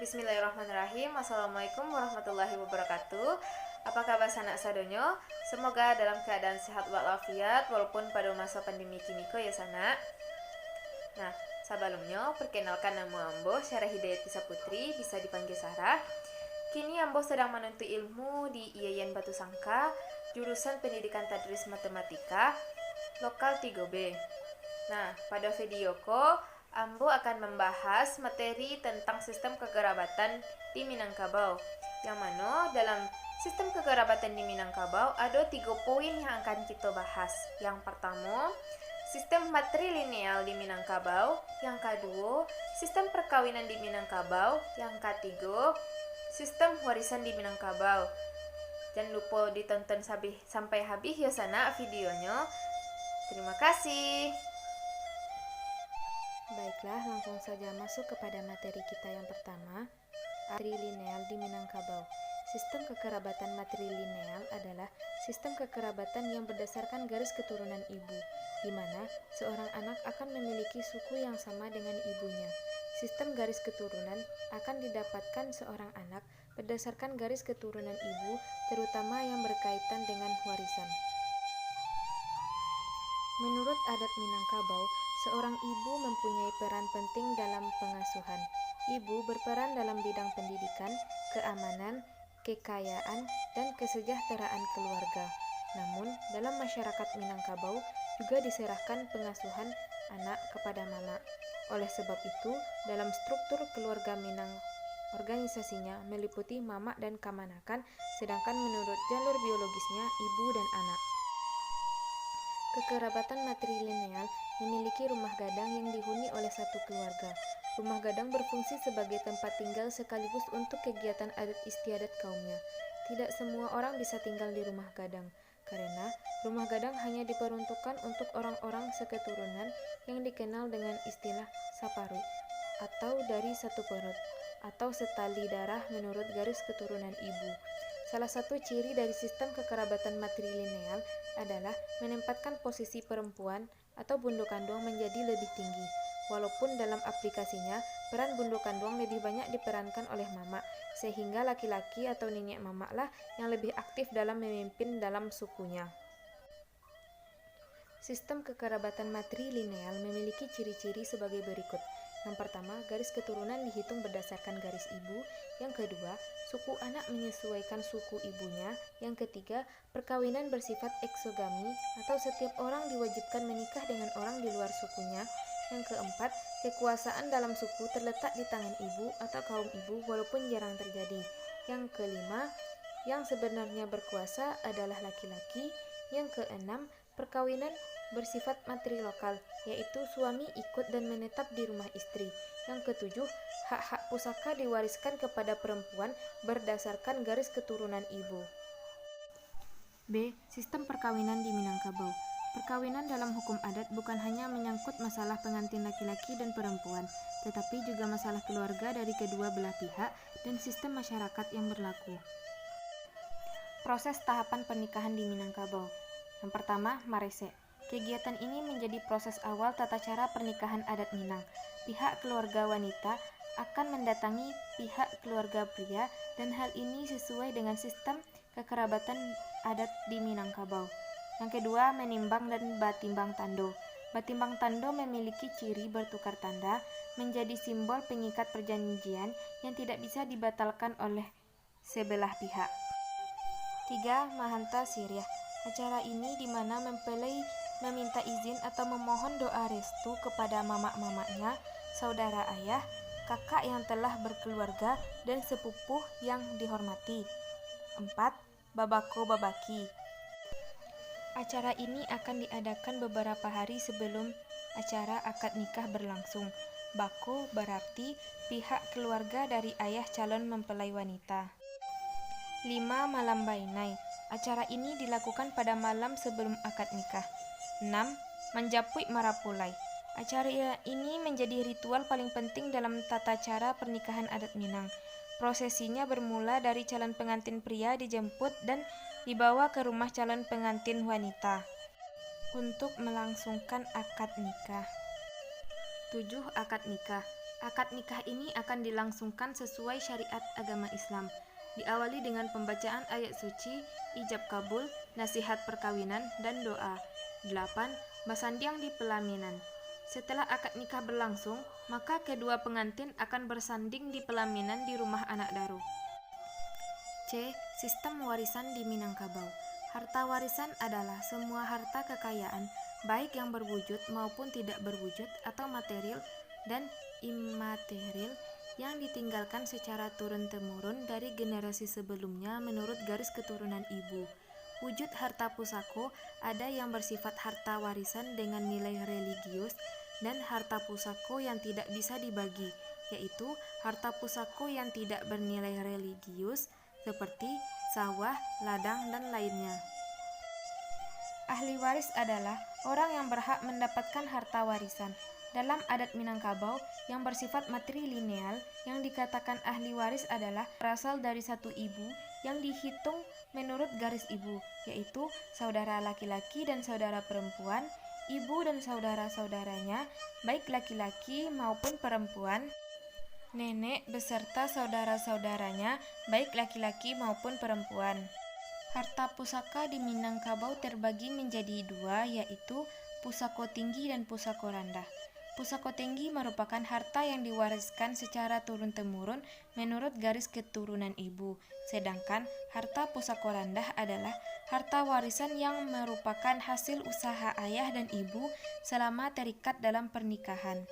Bismillahirrahmanirrahim. Assalamualaikum warahmatullahi wabarakatuh. Apa kabar sanak sadonyo? Semoga dalam keadaan sehat walafiat walaupun pada masa pandemi kini ya sanak. Nah, sebelumnya perkenalkan nama Ambo Syarah Hidayatisa Putri, bisa dipanggil Sarah. Kini Ambo sedang menuntut ilmu di IAIN Batu Sangka, jurusan Pendidikan Tadris Matematika, lokal 3B. Nah, pada video ko Ambo akan membahas materi tentang sistem kekerabatan di Minangkabau, yang mana dalam sistem kekerabatan di Minangkabau ada 3 poin yang akan kita bahas. Yang pertama, sistem matrilineal di Minangkabau. Yang kedua, sistem perkawinan di Minangkabau. Yang ketiga, sistem warisan di Minangkabau. Jangan lupa ditonton sampai habis ya sanak videonya. Terima kasih. Baiklah, langsung saja masuk kepada materi kita yang pertama, matrilineal di Minangkabau. Sistem kekerabatan matrilineal adalah sistem kekerabatan yang berdasarkan garis keturunan ibu, di mana seorang anak akan memiliki suku yang sama dengan ibunya. Sistem garis keturunan akan didapatkan seorang anak berdasarkan garis keturunan ibu, terutama yang berkaitan dengan warisan. Menurut adat Minangkabau, seorang ibu mempunyai peran penting dalam pengasuhan. Ibu berperan dalam bidang pendidikan, keamanan, kekayaan, dan kesejahteraan keluarga. Namun, dalam masyarakat Minangkabau juga diserahkan pengasuhan anak kepada mama. Oleh sebab itu, dalam struktur keluarga Minang, organisasinya meliputi mama dan kamanakan, sedangkan menurut jalur biologisnya ibu dan anak. Kekerabatan matrilineal memiliki rumah gadang yang dihuni oleh satu keluarga. Rumah gadang berfungsi sebagai tempat tinggal sekaligus untuk kegiatan adat istiadat kaumnya. Tidak semua orang bisa tinggal di rumah gadang, karena rumah gadang hanya diperuntukkan untuk orang-orang seketurunan yang dikenal dengan istilah saparu, atau dari satu perut, atau setali darah menurut garis keturunan ibu. Salah satu ciri dari sistem kekerabatan matrilineal adalah menempatkan posisi perempuan atau bunduk kandung menjadi lebih tinggi. Walaupun dalam aplikasinya, peran bunduk kandung lebih banyak diperankan oleh mama, sehingga laki-laki atau nenek mama lah yang lebih aktif dalam memimpin dalam sukunya. Sistem kekerabatan matrilineal memiliki ciri-ciri sebagai berikut. Yang pertama, garis keturunan dihitung berdasarkan garis ibu. Yang kedua, suku anak menyesuaikan suku ibunya. Yang ketiga, perkawinan bersifat eksogami atau setiap orang diwajibkan menikah dengan orang di luar sukunya. Yang keempat, kekuasaan dalam suku terletak di tangan ibu atau kaum ibu walaupun jarang terjadi. Yang kelima, yang sebenarnya berkuasa adalah laki-laki. Yang keenam, perkawinan bersifat matrilokal, yaitu suami ikut dan menetap di rumah istri. Yang ketujuh, hak-hak pusaka diwariskan kepada perempuan berdasarkan garis keturunan ibu. B. Sistem perkawinan di Minangkabau. Perkawinan dalam hukum adat bukan hanya menyangkut masalah pengantin laki-laki dan perempuan, tetapi juga masalah keluarga dari kedua belah pihak dan sistem masyarakat yang berlaku. Proses tahapan pernikahan di Minangkabau. Yang pertama, marese. Kegiatan ini menjadi proses awal tata cara pernikahan adat Minang. Pihak keluarga wanita akan mendatangi pihak keluarga pria dan hal ini sesuai dengan sistem kekerabatan adat di Minangkabau. Yang kedua, menimbang dan batimbang tando. Batimbang tando memiliki ciri bertukar tanda, menjadi simbol pengikat perjanjian yang tidak bisa dibatalkan oleh sebelah pihak. 3. Mahanta Siriah. Acara ini di mana mempelai meminta izin atau memohon doa restu kepada mamak-mamaknya, saudara ayah, kakak yang telah berkeluarga, dan sepupuh yang dihormati. 4. Babako-babaki. Acara ini akan diadakan beberapa hari sebelum acara akad nikah berlangsung. Bako berarti pihak keluarga dari ayah calon mempelai wanita. 5. Malam bainai. Acara ini dilakukan pada malam sebelum akad nikah. 6. Manjapui marapulai. Acara ini menjadi ritual paling penting dalam tata cara pernikahan adat Minang. Prosesinya bermula dari calon pengantin pria dijemput dan dibawa ke rumah calon pengantin wanita untuk melangsungkan akad nikah. 7. Akad nikah. Akad nikah ini akan dilangsungkan sesuai syariat agama Islam. Diawali dengan pembacaan ayat suci, ijab kabul, nasihat perkawinan, dan doa. 8. Basandiang di pelaminan. Setelah akad nikah berlangsung, maka kedua pengantin akan bersanding di pelaminan di rumah anak daru. C. Sistem warisan di Minangkabau. Harta warisan adalah semua harta kekayaan, baik yang berwujud maupun tidak berwujud atau material dan imaterial yang ditinggalkan secara turun-temurun dari generasi sebelumnya menurut garis keturunan ibu. Wujud harta pusako ada yang bersifat harta warisan dengan nilai religius dan harta pusako yang tidak bisa dibagi, yaitu harta pusako yang tidak bernilai religius seperti sawah, ladang, dan lainnya. Ahli waris adalah orang yang berhak mendapatkan harta warisan. Dalam adat Minangkabau yang bersifat matrilineal, yang dikatakan ahli waris adalah berasal dari satu ibu yang dihitung menurut garis ibu, yaitu saudara laki-laki dan saudara perempuan, ibu dan saudara-saudaranya, baik laki-laki maupun perempuan, nenek beserta saudara-saudaranya, baik laki-laki maupun perempuan. Harta pusaka di Minangkabau terbagi menjadi dua, yaitu pusako tinggi dan pusako rendah. Pusako tinggi merupakan harta yang diwariskan secara turun-temurun menurut garis keturunan ibu, sedangkan harta pusako rendah adalah harta warisan yang merupakan hasil usaha ayah dan ibu selama terikat dalam pernikahan.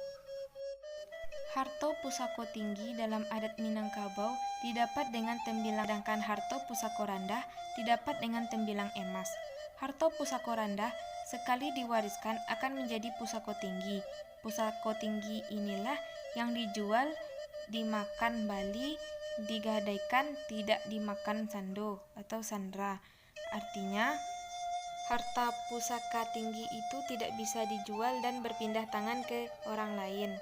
Harto pusako tinggi dalam adat Minangkabau didapat dengan tembilang, sedangkan harto pusako rendah didapat dengan tembilang emas. Harto pusako rendah sekali diwariskan akan menjadi pusako tinggi. Pusako tinggi inilah yang dijual, dimakan bali, digadaikan, tidak dimakan sando atau sandra. Artinya, harta pusaka tinggi itu tidak bisa dijual dan berpindah tangan ke orang lain.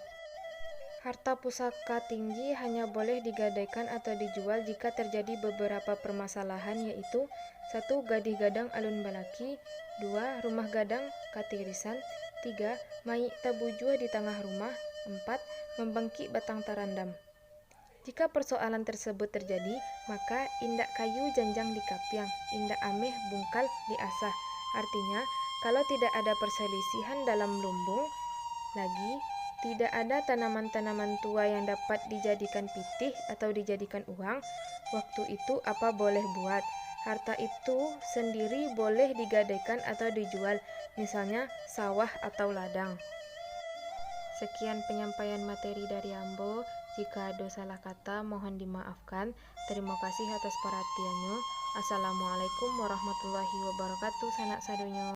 Harta pusaka tinggi hanya boleh digadaikan atau dijual jika terjadi beberapa permasalahan, yaitu 1. Gadih gadang alun balaki, 2. Rumah gadang katirisan, 3. Mayik tabujua di tengah rumah, 4. Membangkit batang tarandam. Jika persoalan tersebut terjadi, maka indak kayu janjang di kapiang, indak ameh bungkal di asah. Artinya, kalau tidak ada perselisihan dalam lumbung lagi, tidak ada tanaman-tanaman tua yang dapat dijadikan pitih atau dijadikan uang, waktu itu apa boleh buat. Harta itu sendiri boleh digadaikan atau dijual, misalnya sawah atau ladang. Sekian penyampaian materi dari Ambo. Jika ada salah kata, mohon dimaafkan. Terima kasih atas perhatiannya. Assalamualaikum warahmatullahi wabarakatuh. Sanak sadonyo.